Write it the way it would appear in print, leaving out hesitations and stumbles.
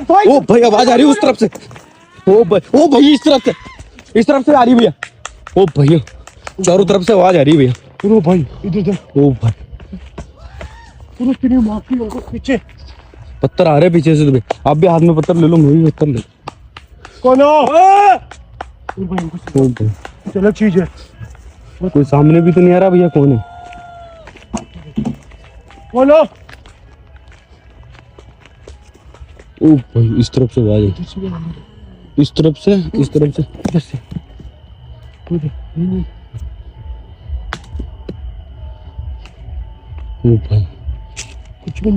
ओ भाई आवाज आ रही है उस तरफ से। ओ भाई इस तरफ से आ रही भैया। ओ भैया चारों तरफ से आवाज आ रही है भैया। ओ भाई इधर ओ भाई तेरी माँ की उनको पीछे पत्थर आ रहे पीछे से। तो आप भी हाथ में पत्थर ले लो, मैं भी पत्थर ले। कौन हो? ओ भाई चलो चीज है। कोई सामने भी तो नहीं आ रहा भैया, कौन है? कौन हो? ओ भाई इस तरफ से आवाज है, इस तरफ से इधर से ओ भाई कुछ भी नहीं।